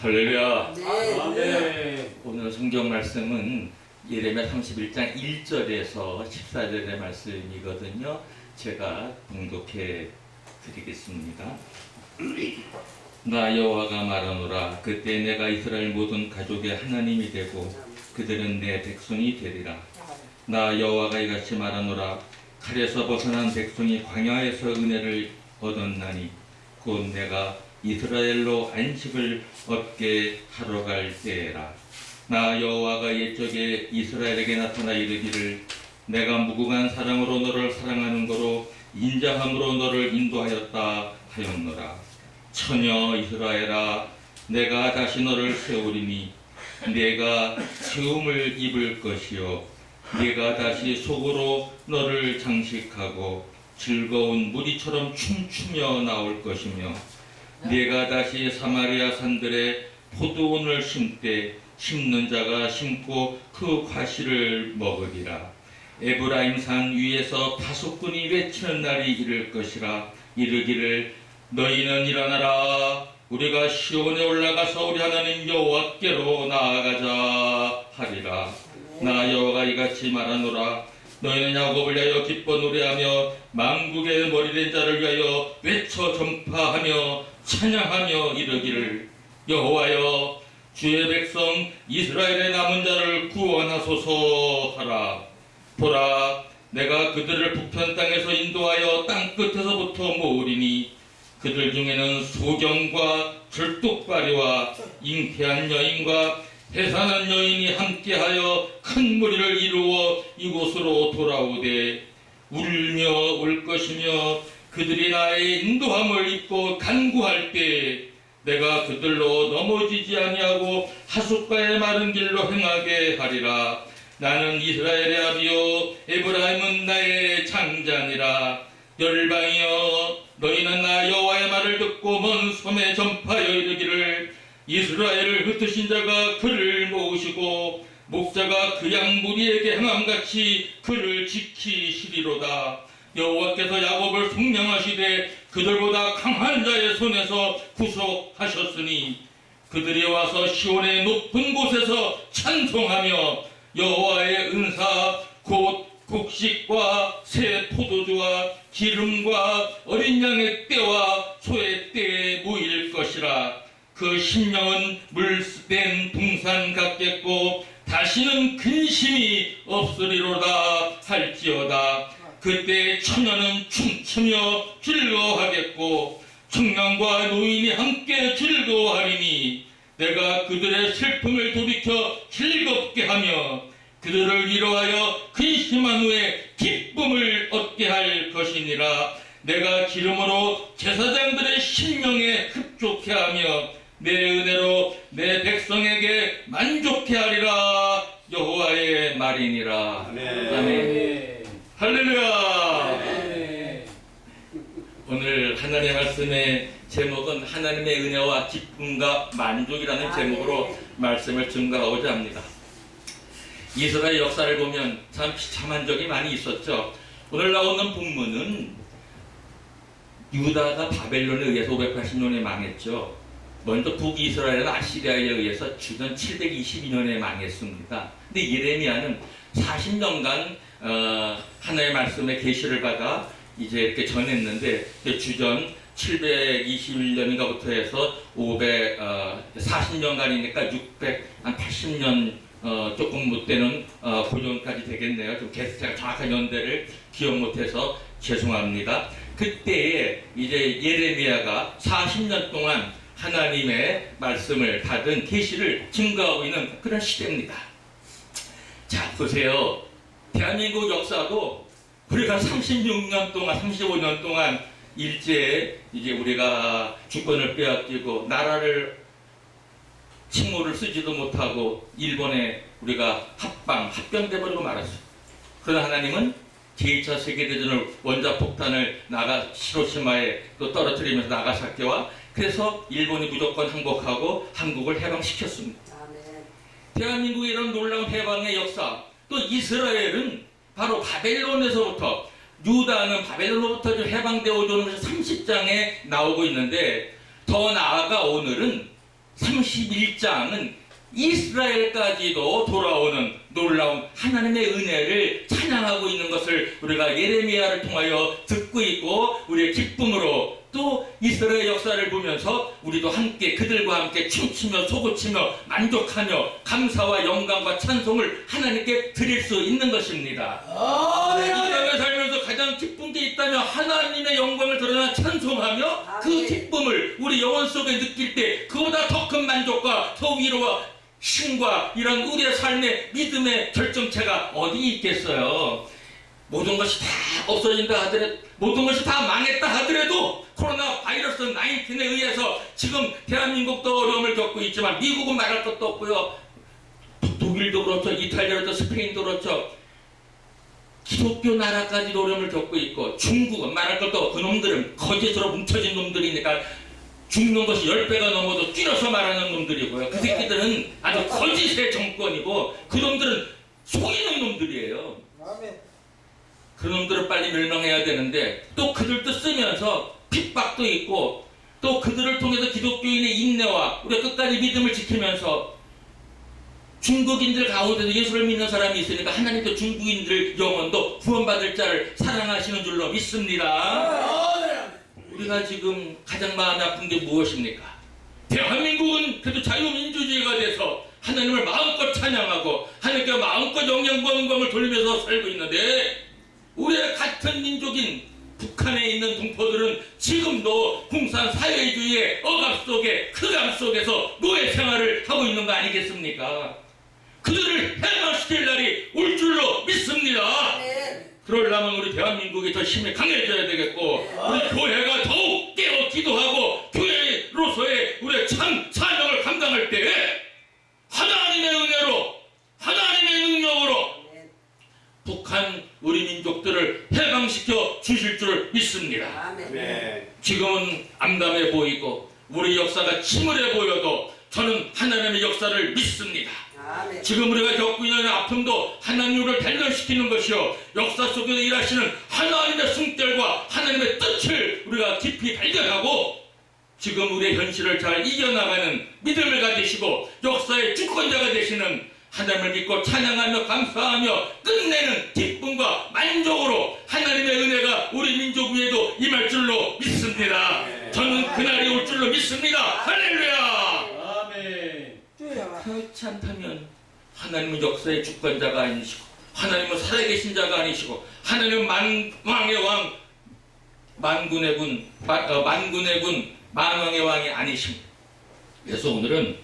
할렐루야. 네. 오늘 성경 말씀은 예레미야 31장 1절에서 14절의 말씀이거든요. 제가 봉독해 드리겠습니다. 나 여호와가 말하노라. 그때 내가 이스라엘 모든 가족의 하나님이 되고 그들은 내 백성이 되리라. 나 여호와가 이같이 말하노라. 칼에서 벗어난 백성이 광야에서 은혜를 얻었나니 곧 내가 이스라엘로 안식을 얻게 하러 갈 때에라. 나 여호와가 옛적에 이스라엘에게 나타나 이르기를 내가 무궁한 사랑으로 너를 사랑하는 거로 인자함으로 너를 인도하였다 하였노라. 처녀 이스라엘아, 내가 다시 너를 세우리니 내가 세움을 입을 것이요 네가 다시 속으로 너를 장식하고 즐거운 무리처럼 춤추며 나올 것이며 네가 다시 사마리아 산들에 포도원을 심되 심는 자가 심고 그 과실을 먹으리라. 에브라임 산 위에서 파수꾼이 외치는 날이 이를 것이라. 이르기를 너희는 일어나라. 우리가 시온에 올라가서 우리 하나님 여호와께로 나아가자 하리라. 나 여호와가 이같이 말하노라. 너희는 야곱을 위하여 기뻐 노래하며 만국의 머리된 자를 위하여 외쳐 전파하며 찬양하며 이르기를 여호와여 주의 백성 이스라엘의 남은 자를 구원하소서 하라. 보라, 내가 그들을 북편 땅에서 인도하여 땅 끝에서부터 모으리니 그들 중에는 소경과 절뚝발이와 잉태한 여인과 해산한 여인이 함께하여 큰 무리를 이루어 이곳으로 돌아오되 울며 올 것이며 그들이 나의 인도함을 입고 간구할 때 내가 그들로 넘어지지 아니하고 하숫가의 마른 길로 행하게 하리라. 나는 이스라엘의 아비요 에브라임은 나의 장자니라. 열방이여 너희는 나 여호와의 말을 듣고 먼 섬에 전파하여 이르기를 이스라엘을 흩으신 자가 그를 모으시고 목자가 그 양 무리에게 행함같이 그를 지키시리로다. 여호와께서 야곱을 속량하시되 그들보다 강한 자의 손에서 구속하셨으니 그들이 와서 시온의 높은 곳에서 찬송하며 여호와의 은사 곧 곡식과 새 포도주와 기름과 어린 양의 떼와 소의 떼에 모일 것이라. 그 심령은 물된 동산 같겠고 다시는 근심이 없으리로다 할지어다. 그때 처녀는 춤추며 즐거워하겠고 청년과 노인이 함께 즐거워하리니 내가 그들의 슬픔을 돌이켜 즐겁게 하며 그들을 위로하여 근심한 후에 기쁨을 얻게 할 것이니라. 내가 기름으로 제사장들의 심령에 흡족해 하며 내 은혜로 내 백성에게 만족해 하리라. 여호와의 말이니라. 아멘. 할렐루야. 오늘 하나님의 말씀의 제목은 하나님의 은혜와 기쁨과 만족이라는 제목으로 말씀을 증거하고자 합니다. 이스라엘 역사를 보면 참 비참한 적이 많이 있었죠. 오늘 나오는 본문은 유다가 바벨론에 의해서 580년에 망했죠. 먼저 북이스라엘은 아시리아에 의해서 주전 722년에 망했습니다. 근데 예레미야는 40년간 하나님의 말씀의 계시를 받아 이제 이렇게 전했는데 주전 721년인가부터 해서 40년간이니까 680년 조금 못 되는 고전까지 되겠네요. 좀 제가 정확한 연대를 기억 못해서 죄송합니다. 그때에 이제 예레미야가 40년 동안 하나님의 말씀을 받은 계시를 증거하고 있는 그런 시대입니다. 자, 보세요. 대한민국 역사도 우리가 36년 동안, 35년 동안 일제에 이제 우리가 주권을 빼앗기고 나라를 칭호를 쓰지도 못하고 일본에 우리가 합병돼 버리고 말았어요. 그러나 하나님은 제2차 세계대전을 원자폭탄을 히로시마에 또 떨어뜨리면서 나가사키와 그래서 일본이 무조건 항복하고 한국을 해방시켰습니다. 대한민국의 이런 놀라운 해방의 역사, 또 이스라엘은 바로 바벨론에서부터 유다는 바벨론으로부터 해방되어 오면서 30장에 나오고 있는데 더 나아가 오늘은 31장은 이스라엘까지도 돌아오는 놀라운 하나님의 은혜를 찬양하고 있는 것을 우리가 예레미야를 통하여 듣고 있고, 우리의 기쁨으로 또 이스라엘 역사를 보면서 우리도 함께 그들과 함께 춤추며 솟구치며 만족하며 감사와 영광과 찬송을 하나님께 드릴 수 있는 것입니다. 이 땅에 살면서 가장 기쁜 게 있다면 하나님의 영광을 드러나 찬송하며 그 기쁨을 우리 영혼 속에 느낄 때 그보다 더 큰 만족과 더 위로와 신과 이런 우리의 삶의 믿음의 결정체가 어디 있겠어요. 모든 것이 다 없어진다 하더라도, 모든 것이 다 망했다 하더라도 코로나 바이러스 19에 의해서 지금 대한민국도 어려움을 겪고 있지만 미국은 말할 것도 없고요. 독일도 그렇죠. 이탈리아도 스페인도 그렇죠. 기독교 나라까지도 어려움을 겪고 있고, 중국은 말할 것도 없고, 그놈들은 거짓으로 뭉쳐진 놈들이니까 죽는 것이 10배가 넘어도 뛰어서 말하는 놈들이고요. 그 새끼들은 아주 거짓의 정권이고 그 놈들은 속이는 놈들이에요. 그 놈들을 빨리 멸망해야 되는데 또 그들도 쓰면서 핍박도 있고, 또 그들을 통해서 기독교인의 인내와 우리가 끝까지 믿음을 지키면서 중국인들 가운데도 예수를 믿는 사람이 있으니까 하나님도 중국인들 영혼도 구원받을 자를 사랑하시는 줄로 믿습니다. 우리가 지금 가장 마음이 아픈 게 무엇입니까? 대한민국은 그래도 자유민주주의가 돼서 하나님을 마음껏 찬양하고 하나님께 마음껏 영광을 돌리면서 살고 있는데, 우리의 같은 민족인 북한에 있는 동포들은 지금도 공산 사회주의의 억압 속에, 흑암 속에서 노예 생활을 하고 있는 거 아니겠습니까? 그들을 해방시킬 날이 올 줄로 믿습니다. 그러려면 우리 대한민국이 더 힘이 강해져야 되겠고, 우리 교회가 더욱 깨어 기도하고 교회로서의 우리의 참 사명을 감당할 때에 하나님의 은혜로, 하나님의 능력으로 북한 우리 민족들을 해방시켜 주실 줄 믿습니다. 지금은 암담해 보이고 우리 역사가 침울해 보여도 저는 하나님의 역사를 믿습니다. 지금 우리가 겪고 있는 아픔도 하나님이 우리를 단련시키는 것이요, 역사 속에서 일하시는 하나님의 숨결과 하나님의 뜻을 우리가 깊이 발견하고 지금 우리의 현실을 잘 이겨나가는 믿음을 가지시고 역사의 주권자가 되시는 하나님을 믿고 찬양하며 감사하며 끝내는 기쁨과 만족으로 하나님의 은혜가 우리 민족 위에도 임할 줄로 믿습니다. 저는 그날이 올 줄로 믿습니다. 할렐루야. 그렇지 않다면 하나님은 역사의 주권자가 아니시고, 하나님은 살아계신 자가 아니시고, 하나님은 만왕의 왕, 만군의 군, 만왕의 왕이 아니십니다. 그래서 오늘은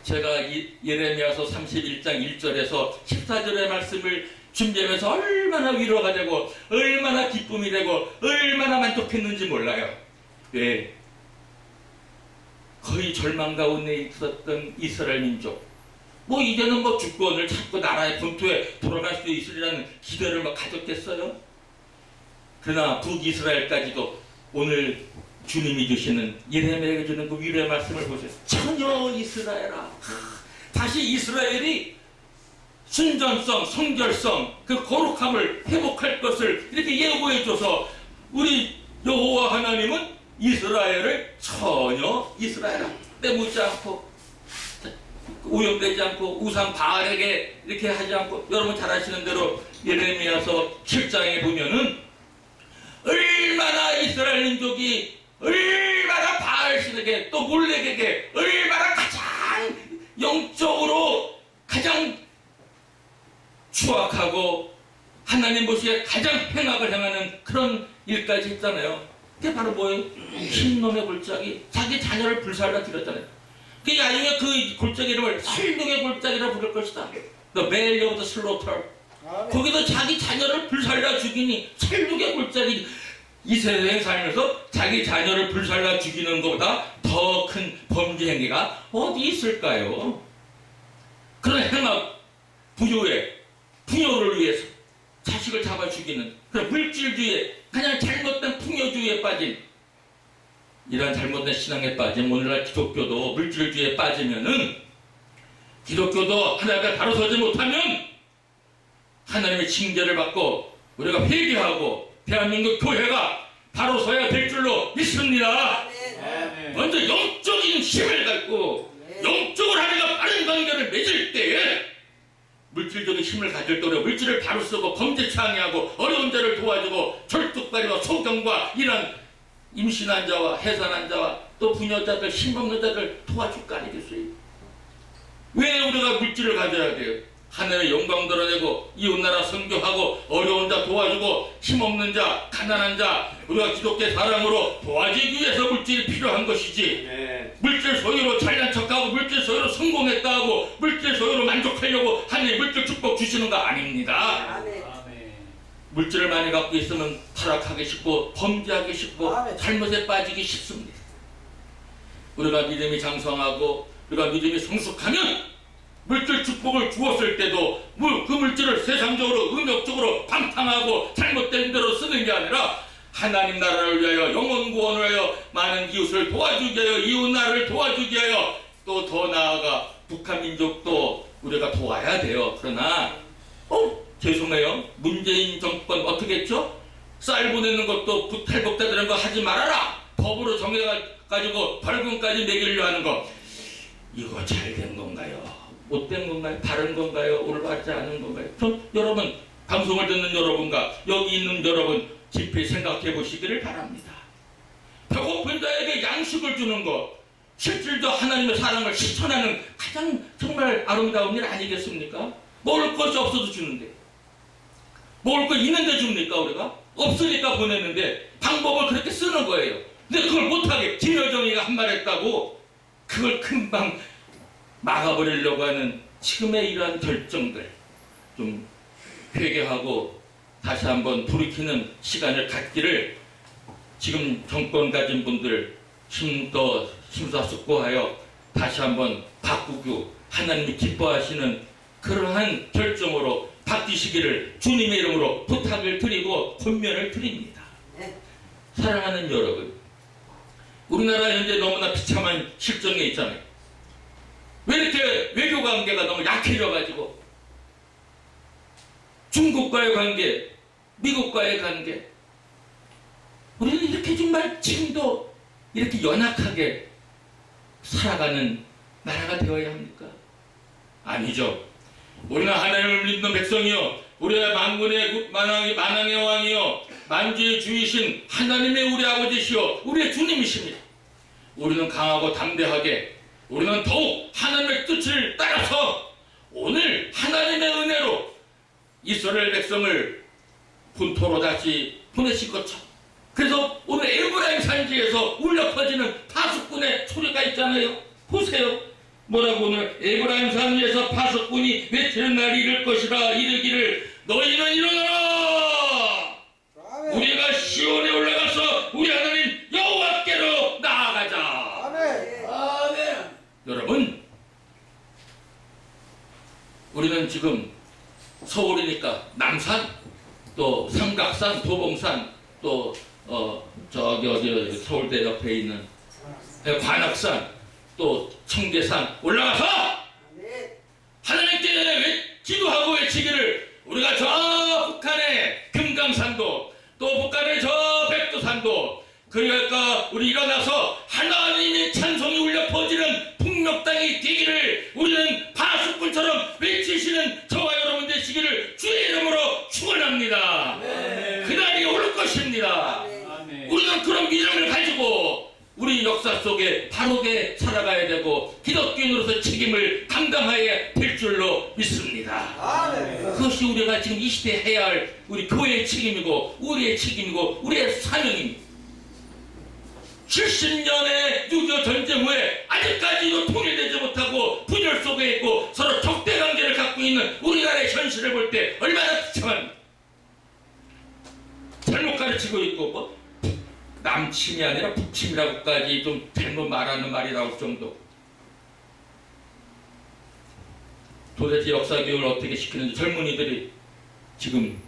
제가 예레미야서 31장 1절에서 14절의 말씀을 준비하면서 얼마나 위로가 되고 얼마나 기쁨이 되고 얼마나 만족했는지 몰라요. 왜? 거의 절망 가운데 있었던 이스라엘 민족, 뭐 이제는 뭐 주권을 찾고 나라의 본토에 돌아갈 수 있으리라는 기대를 막 가졌겠어요? 그러나 북이스라엘까지도 오늘 주님이 주시는, 예레미야에게 주는 그 위로의 말씀을 보세요. 전혀 이스라엘아, 다시 이스라엘이 순전성, 성결성, 그 거룩함을 회복할 것을 이렇게 예고해줘서 우리 여호와 하나님은 이스라엘을 전혀 이스라엘아 빼묻지 않고 오염되지 않고 우상 바알에게 이렇게 하지 않고, 여러분 잘 아시는 대로 예레미야서 7장에 보면은 얼마나 이스라엘 민족이 얼마나 바알신에게 또 몰렉에게 얼마나 가장 영적으로 가장 추악하고 하나님 보시기에 가장 행악을 행하는 그런 일까지 했잖아요. 그게 바로 뭐예요? 흰놈의 골짜기, 자기 자녀를 불살라 드렸잖아요. 그 나중에 그 골짜기 이름을 살육의 골짜기라 부를 것이다. The Valley of the Slaughter. 거기서 자기 자녀를 불살라 죽이니 살육의 골짜기. 이 세상에 살면서 자기 자녀를 불살라 죽이는 것보다 더 큰 범죄 행위가 어디 있을까요? 그런 행악, 부녀를 위해서 자식을 잡아 죽이는 그런 물질주의에, 그냥 잘못된 풍요주의에 빠진, 이러한 잘못된 신앙에 빠진 오늘날 기독교도 물질주의에 빠지면은, 기독교도 하나님 앞에 바로 서지 못하면 하나님의 징계를 받고 우리가 회개하고 대한민국 교회가 바로 서야 될 줄로 믿습니다. 먼저 영적인 힘을 갖고 물질적인 힘을 가질 때 물질을 바로 쓰고 범죄 창의하고 어려운 자를 도와주고 절뚝발이와 소경과 이런 임신한 자와 해산한 자와 또 부녀자들 힘없는 자들 도와줄 거 아니겠어요? 왜 우리가 물질을 가져야 돼요? 하늘의 영광 드러내고 이웃나라 선교하고 어려운 자 도와주고 힘없는 자 가난한 자 우리가 기독교 사랑으로 도와주기 위해서 물질이 필요한 것이지. 물질 소유로 잘난 척하고 물질 소유로 성공했다 하고 물질 소유로 만족하려고 하나님 물질 축복 주시는 거 아닙니다. 물질을 많이 갖고 있으면 타락하기 쉽고 범죄하기 쉽고 잘못에 빠지기 쉽습니다. 우리가 믿음이 장성하고 우리가 믿음이 성숙하면 물질 축복을 주었을 때도 그 물질을 세상적으로 음욕적으로 방탕하고 잘못된 대로 쓰는 게 아니라 하나님 나라를 위하여 영혼 구원을 위하여 많은 이웃을 도와주기 위하여 이웃 나라를 도와주기 위하여 또 더 나아가 북한 민족도 우리가 도와야 돼요. 그러나 죄송해요. 문재인 정권 어떻게 했죠? 쌀 보내는 것도 탈북자들은 거 하지 말아라. 법으로 정해가지고 벌금까지 매기려 하는 거 이거 잘 된 건가요? 못된 건가요? 바른 건가요? 올바르지 않은 건가요? 저 여러분 방송을 듣는 여러분과 여기 있는 여러분 깊이 생각해 보시기를 바랍니다. 배고픈 자에게 양식을 주는 것 실질도 하나님의 사랑을 실천하는 가장 정말 아름다운 일 아니겠습니까? 먹을 것이 없어도 주는데 먹을 거 있는데 줍니까? 우리가? 없으니까 보내는데 방법을 그렇게 쓰는 거예요. 근데 그걸 못하게 김여정이가 한 말 했다고 그걸 금방 막아버리려고 하는 지금의 이러한 결정들 좀 회개하고 다시 한번 돌이키는 시간을 갖기를 지금 정권 가진 분들 힘도 심사숙고하여 다시 한번 바꾸고 하나님이 기뻐하시는 그러한 결정으로 바뀌시기를 주님의 이름으로 부탁을 드리고 권면을 드립니다. 사랑하는 여러분, 우리나라 현재 너무나 비참한 실정에 있잖아요. 왜 이렇게 외교 관계가 너무 약해져가지고 중국과의 관계, 미국과의 관계 우리는 이렇게 정말 지금도 이렇게 연약하게 살아가는 나라가 되어야 합니까? 아니죠. 우리는 하나님을 믿는 백성이요 우리의 만군의 만왕의 왕이요 만주의 주이신 하나님의 우리 아버지시요 우리의 주님이십니다. 우리는 강하고 담대하게 우리는 더욱 하나님의 뜻을 따라서 오늘 하나님의 은혜로 이스라엘 백성을 본토로 다시 보내신 것처럼 그래서 오늘 에브라임 산지에서 울려 퍼지는 파수꾼의 소리가 있잖아요. 보세요. 뭐라고 오늘 에브라임 산 위에서 파수꾼이 외치는 날이 이를 것이라 이르기를 너희는 일어나라 우리가 시온에 올라가서 우리 하나님 여호와께로 나아가자. 아멘. 여러분 우리는 지금 서울이니까 남산 또 삼각산 도봉산 또 저기 어디 서울대 옆에 있는 관악산 또 청계산 올라가서 하나님께 기도하고 외치기를 우리가 저 북한의 금강산도 또 북한의 저 백두산도 그러니까 우리 일어나서 하나님의 찬송이 울려 퍼지는 북녘 땅이 되기를 우리는 파수꾼처럼 외치시는 저와 여러분 되시기를 주의 이름으로 축원합니다. 그날이 올 것입니다. 우리는 그런 믿음을 가지고 우리 역사 속에 바르게 살아가야 되고 기독교인으로서 책임을 감당해야 될 줄로 믿습니다. 그것이 우리가 지금 이 시대에 해야 할 우리 교회의 책임이고 우리의 책임이고 우리의 사명입니다. 70년의 6.25 전쟁 후에 아직까지도 통일되지 못하고 분열 속에 있고 서로 적대관계를 갖고 있는 우리나라의 현실을 볼 때 얼마나 비참합니까? 잘못 가르치고 있고 뭐 남침이 아니라 북침이라고까지 좀 잘못 말하는 말이 나올 정도. 도대체 역사교육을 어떻게 시키는지 젊은이들이 지금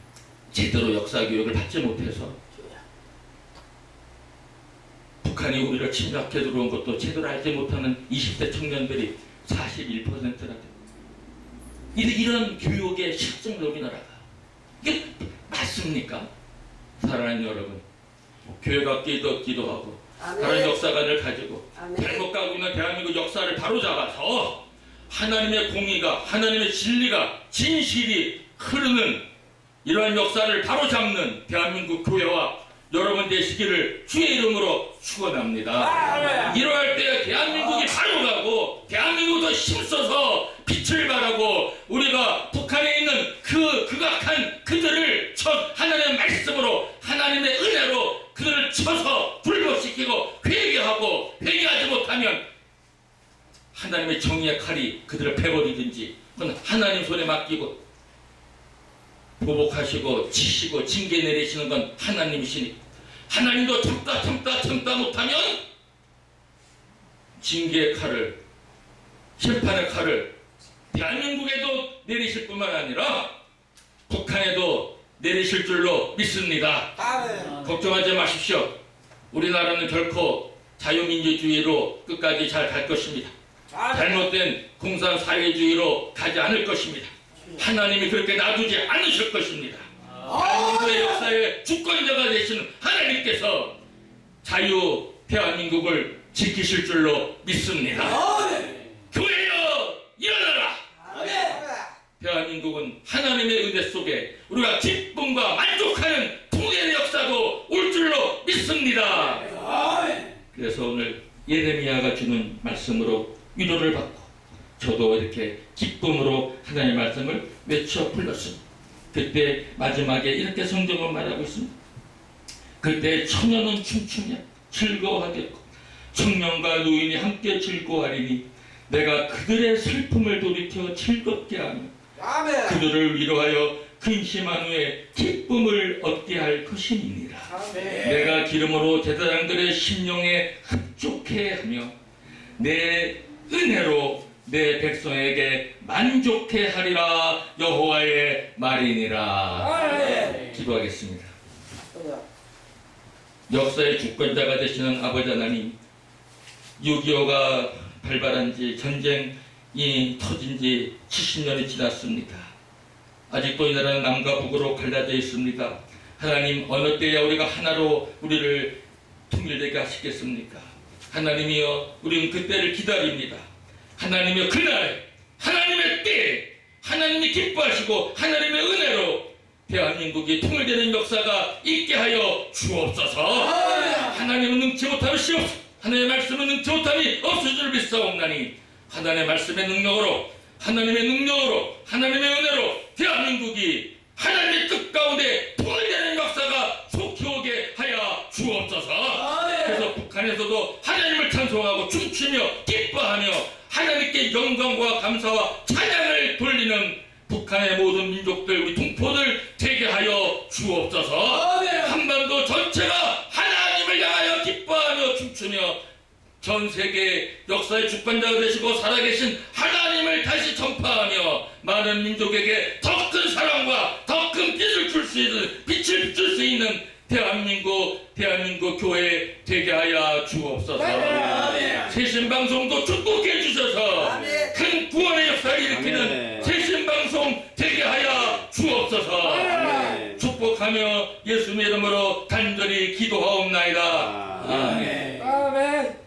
제대로 역사교육을 받지 못해서 북한이 우리를 침략해 들어온 것도 제대로 알지 못하는 20대 청년들이 41%나 됩니다. 이런 교육의 실증을 우리나라가 이게 맞습니까? 사랑하는 여러분, 교회가 기도하고 다른 역사관을 가지고 잘못 가고 있는 대한민국 역사를 바로잡아서 하나님의 공의가, 하나님의 진리가, 진실이 흐르는 이러한 역사를 바로잡는 대한민국 교회와 여러분 되시기를 주의 이름으로 축원합니다. 이러할 때 대한민국이 바로 가고 대한민국도 힘써서 빛을 발하고 우리가 북한에 있는 그 극악한 그들을 하나님의 말씀으로 하나님의 은혜로 그들을 쳐서 불복시키고 회개하고 회개하지 못하면 하나님의 정의의 칼이 그들을 패버리든지 그건 하나님 손에 맡기고 보복하시고 치시고 징계 내리시는 건 하나님이시니 하나님도 참다 못하면 징계의 칼을 심판의 칼을 대한민국에도 내리실 뿐만 아니라 북한에도 내리실 줄로 믿습니다. 걱정하지 마십시오. 우리나라는 결코 자유민주주의로 끝까지 잘 갈 것입니다. 잘못된 공산사회주의로 가지 않을 것입니다. 하나님이 그렇게 놔두지 않으실 것입니다. 대한민국의 역사의 주권자가 되시는 하나님께서 자유 대한민국을 지키실 줄로 믿습니다. 교회여 일어나라. 대한민국은 하나님의 은혜 속에 우리가 기쁨과 만족하는 통일의 역사도 올 줄로 믿습니다. 그래서 오늘 예레미야가 주는 말씀으로 위로를 받고 저도 이렇게 기쁨으로 하나님의 말씀을 외쳐 불렀습니다. 그때 마지막에 이렇게 성경을 말하고 있습니다. 그때 처녀는 춤추며 즐거워하겠고 청년과 노인이 함께 즐거워하리니 내가 그들의 슬픔을 돌이켜 즐겁게 하며 그들을 위로하여 근심한 후에 기쁨을 얻게 할 것이니라. 내가 기름으로 제사장들의 심령에 흡족해 하며 내 은혜로 내 백성에게 만족해 하리라. 여호와의 말이니라. 기도하겠습니다. 역사의 주권자가 되시는 아버지 하나님, 6.25가 발발한 지 전쟁이 터진 지 70년이 지났습니다. 아직도 이 나라는 남과 북으로 갈라져 있습니다. 하나님, 어느 때야 우리가 하나로 우리를 통일되게 하시겠습니까? 하나님이여, 우리는 그때를 기다립니다. 하나님의 그날, 하나님의 때, 하나님이 기뻐하시고 하나님의 은혜로 대한민국이 통일되는 역사가 있게 하여 주옵소서. 하나님은 능치 못함이 시옵소서. 하나님의 말씀은 능치 못함이 없을 줄 믿사옵나니 하나님의 말씀의 능력으로, 하나님의 능력으로, 하나님의 은혜로 대한민국이 하나님의 뜻 가운데 통일되는 역사가 속히 오게 하여 주옵소서. 그래서 북한에서도 하나님을 찬송하고 춤추며 기뻐하며 하나님께 영광과 감사와 찬양을 돌리는 북한의 모든 민족들, 우리 동포들 되게 하여 주옵소서. 한반도 전체가 하나님을 향하여 기뻐하며 춤추며 전 세계 역사의 주권자가 되시고 살아계신 하나님을 다시 전파하며 많은 민족에게 더 큰 사랑과 더 큰 빛을 줄 수 있는, 빛을 비출 수 있는 대한민국 교회 되게 하여 주옵소서. 새신방송도 축복해 주셔서 큰 구원의 역사를 일으키는 새신방송 되게 하여 주옵소서. 축복하며 예수님의 이름으로 간절히 기도하옵나이다. 아멘.